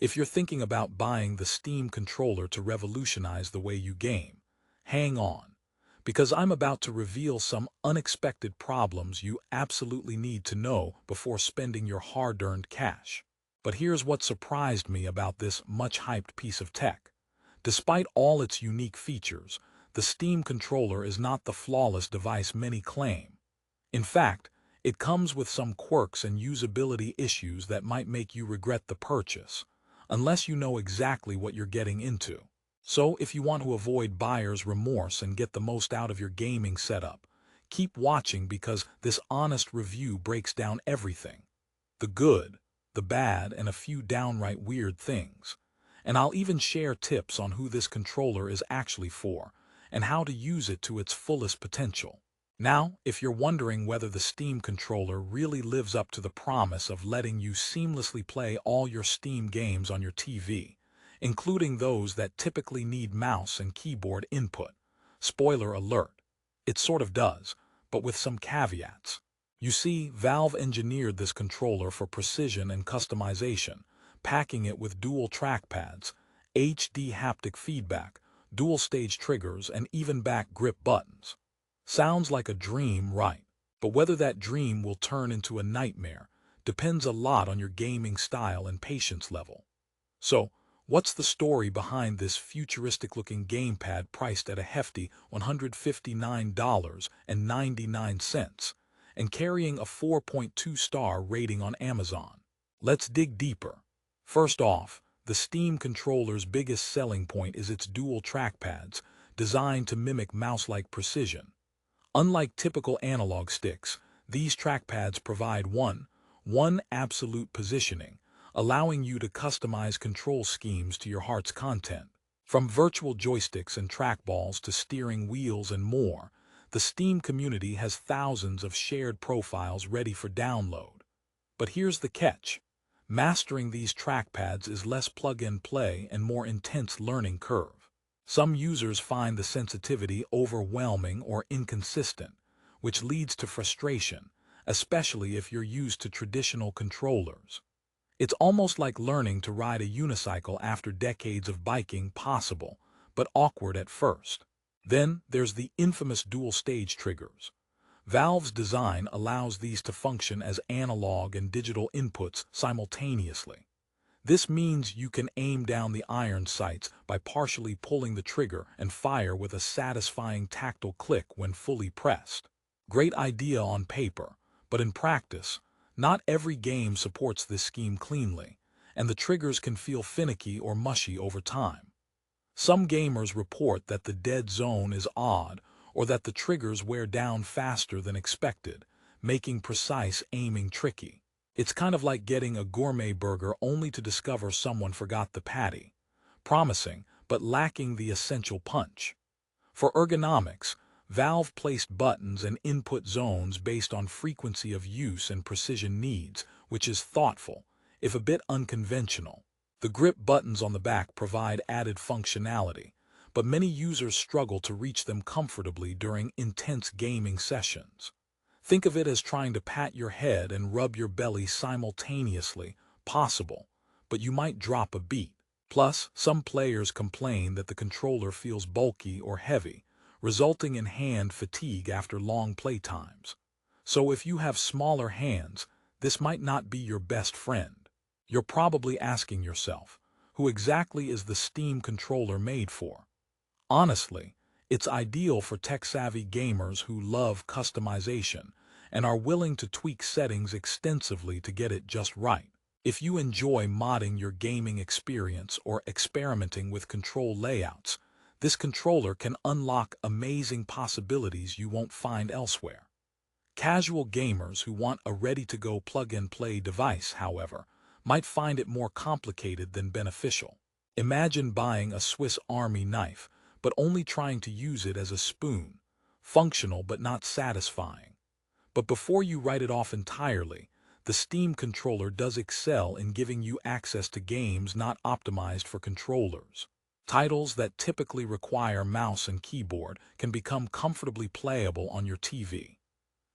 If you're thinking about buying the Steam controller to revolutionize the way you game, hang on, because I'm about to reveal some unexpected problems you absolutely need to know before spending your hard-earned cash. But here's what surprised me about this much-hyped piece of tech. Despite all its unique features, the Steam controller is not the flawless device many claim. In fact, it comes with some quirks and usability issues that might make you regret the purchase, unless you know exactly what you're getting into. So, if you want to avoid buyer's remorse and get the most out of your gaming setup, keep watching because this honest review breaks down everything. The good, the bad, and a few downright weird things. And I'll even share tips on who this controller is actually for, and how to use it to its fullest potential. Now, if you're wondering whether the Steam controller really lives up to the promise of letting you seamlessly play all your Steam games on your TV, including those that typically need mouse and keyboard input, spoiler alert, it sort of does, but with some caveats. You see, Valve engineered this controller for precision and customization, packing it with dual trackpads, HD haptic feedback, dual-stage triggers, and even back grip buttons. Sounds like a dream, right? But whether that dream will turn into a nightmare depends a lot on your gaming style and patience level. So, what's the story behind this futuristic-looking gamepad priced at a hefty $159.99 and carrying a 4.2-star rating on Amazon? Let's dig deeper. First off, the Steam controller's biggest selling point is its dual trackpads, designed to mimic mouse-like precision. Unlike typical analog sticks, these trackpads provide one absolute positioning, allowing you to customize control schemes to your heart's content. From virtual joysticks and trackballs to steering wheels and more, the Steam community has thousands of shared profiles ready for download. But here's the catch. Mastering these trackpads is less plug-and-play and more intense learning curve. Some users find the sensitivity overwhelming or inconsistent, which leads to frustration, especially if you're used to traditional controllers. It's almost like learning to ride a unicycle after decades of biking, possible, but awkward at first. Then there's the infamous dual-stage triggers. Valve's design allows these to function as analog and digital inputs simultaneously. This means you can aim down the iron sights by partially pulling the trigger and fire with a satisfying tactile click when fully pressed. Great idea on paper, but in practice, not every game supports this scheme cleanly, and the triggers can feel finicky or mushy over time. Some gamers report that the dead zone is odd or that the triggers wear down faster than expected, making precise aiming tricky. It's kind of like getting a gourmet burger only to discover someone forgot the patty, promising but lacking the essential punch. For ergonomics, Valve placed buttons and input zones based on frequency of use and precision needs, which is thoughtful, if a bit unconventional. The grip buttons on the back provide added functionality, but many users struggle to reach them comfortably during intense gaming sessions. Think of it as trying to pat your head and rub your belly simultaneously, possible, but you might drop a beat. Plus, some players complain that the controller feels bulky or heavy, resulting in hand fatigue after long playtimes. So if you have smaller hands, this might not be your best friend. You're probably asking yourself, who exactly is the Steam controller made for? Honestly, it's ideal for tech-savvy gamers who love customization and are willing to tweak settings extensively to get it just right. If you enjoy modding your gaming experience or experimenting with control layouts, this controller can unlock amazing possibilities you won't find elsewhere. Casual gamers who want a ready-to-go plug-and-play device, however, might find it more complicated than beneficial. Imagine buying a Swiss Army knife, but only trying to use it as a spoon, functional but not satisfying. But before you write it off entirely, the Steam controller does excel in giving you access to games not optimized for controllers. Titles that typically require mouse and keyboard can become comfortably playable on your TV.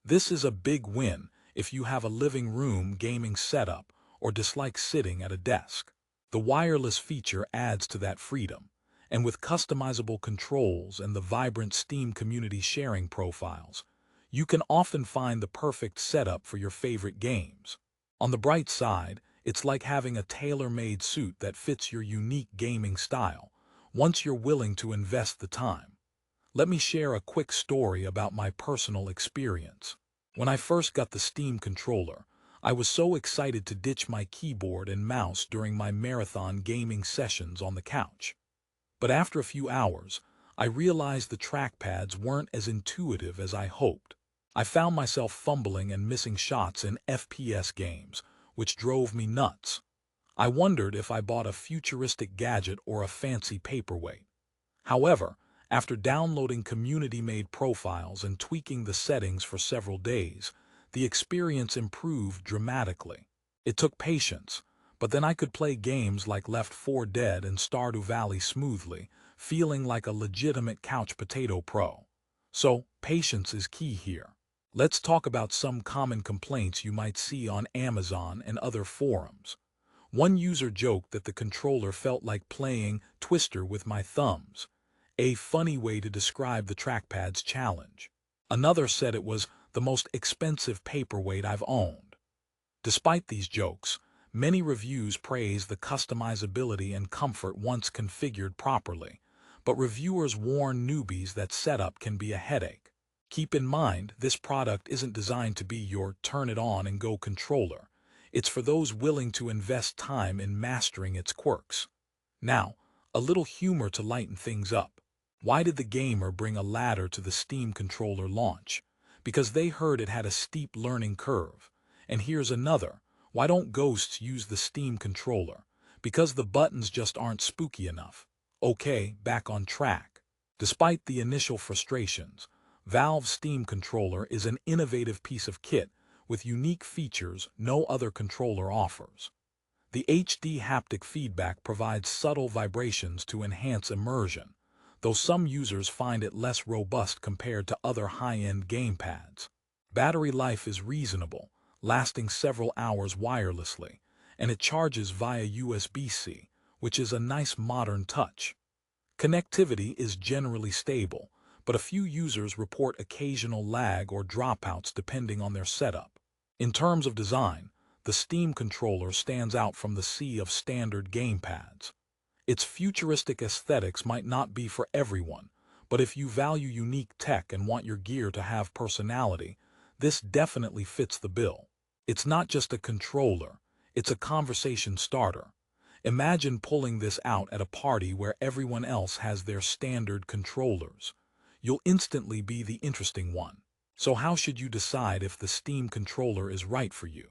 This is a big win if you have a living room gaming setup or dislike sitting at a desk. The wireless feature adds to that freedom, and with customizable controls and the vibrant Steam community sharing profiles, you can often find the perfect setup for your favorite games. On the bright side, it's like having a tailor-made suit that fits your unique gaming style, once you're willing to invest the time. Let me share a quick story about my personal experience. When I first got the Steam controller, I was so excited to ditch my keyboard and mouse during my marathon gaming sessions on the couch. But after a few hours, I realized the trackpads weren't as intuitive as I hoped. I found myself fumbling and missing shots in FPS games, which drove me nuts. I wondered if I bought a futuristic gadget or a fancy paperweight. However, after downloading community-made profiles and tweaking the settings for several days, the experience improved dramatically. It took patience, but then I could play games like Left 4 Dead and Stardew Valley smoothly, feeling like a legitimate couch potato pro. So, patience is key here. Let's talk about some common complaints you might see on Amazon and other forums. One user joked that the controller felt like playing Twister with my thumbs, a funny way to describe the trackpad's challenge. Another said it was the most expensive paperweight I've owned. Despite these jokes, many reviews praise the customizability and comfort once configured properly, but reviewers warn newbies that setup can be a headache. Keep in mind, this product isn't designed to be your turn-it-on-and-go controller. It's for those willing to invest time in mastering its quirks. Now, a little humor to lighten things up. Why did the gamer bring a ladder to the Steam controller launch? Because they heard it had a steep learning curve. And here's another. Why don't ghosts use the Steam controller? Because the buttons just aren't spooky enough. Okay, back on track. Despite the initial frustrations, Valve's Steam controller is an innovative piece of kit with unique features no other controller offers. The HD haptic feedback provides subtle vibrations to enhance immersion, though some users find it less robust compared to other high-end gamepads. Battery life is reasonable, lasting several hours wirelessly, and it charges via USB-C, which is a nice modern touch. Connectivity is generally stable, but a few users report occasional lag or dropouts depending on their setup. In terms of design, the Steam controller stands out from the sea of standard gamepads. Its futuristic aesthetics might not be for everyone, but if you value unique tech and want your gear to have personality, this definitely fits the bill. It's not just a controller, it's a conversation starter. Imagine pulling this out at a party where everyone else has their standard controllers. You'll instantly be the interesting one. So how should you decide if the Steam controller is right for you?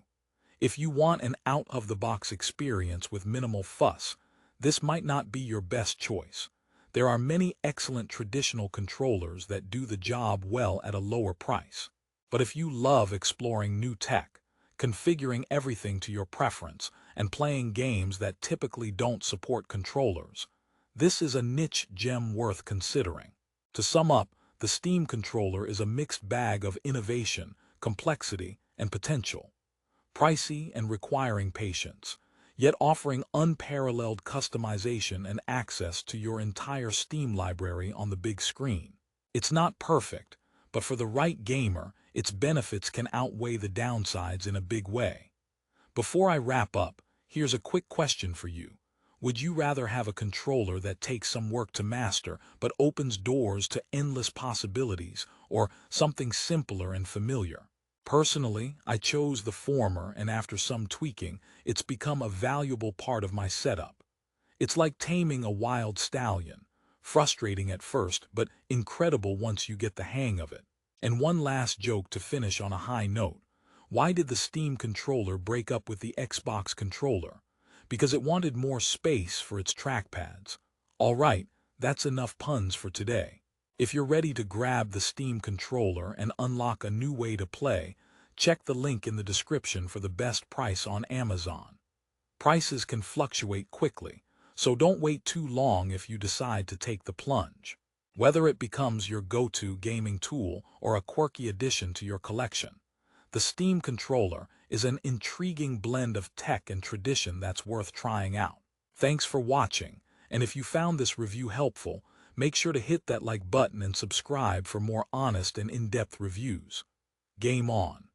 If you want an out-of-the-box experience with minimal fuss, this might not be your best choice. There are many excellent traditional controllers that do the job well at a lower price. But if you love exploring new tech, configuring everything to your preference, and playing games that typically don't support controllers, this is a niche gem worth considering. To sum up, the Steam controller is a mixed bag of innovation, complexity, and potential. Pricey and requiring patience, yet offering unparalleled customization and access to your entire Steam library on the big screen. It's not perfect, but for the right gamer, its benefits can outweigh the downsides in a big way. Before I wrap up, here's a quick question for you. Would you rather have a controller that takes some work to master but opens doors to endless possibilities, or something simpler and familiar? Personally, I chose the former, and after some tweaking, it's become a valuable part of my setup. It's like taming a wild stallion, frustrating at first, but incredible once you get the hang of it. And one last joke to finish on a high note. Why did the Steam controller break up with the Xbox controller? Because it wanted more space for its trackpads. Alright, that's enough puns for today. If you're ready to grab the Steam controller and unlock a new way to play, check the link in the description for the best price on Amazon. Prices can fluctuate quickly, so don't wait too long if you decide to take the plunge. Whether it becomes your go-to gaming tool or a quirky addition to your collection, the Steam controller is an intriguing blend of tech and tradition that's worth trying out. Thanks for watching, and if you found this review helpful, make sure to hit that like button and subscribe for more honest and in-depth reviews. Game on!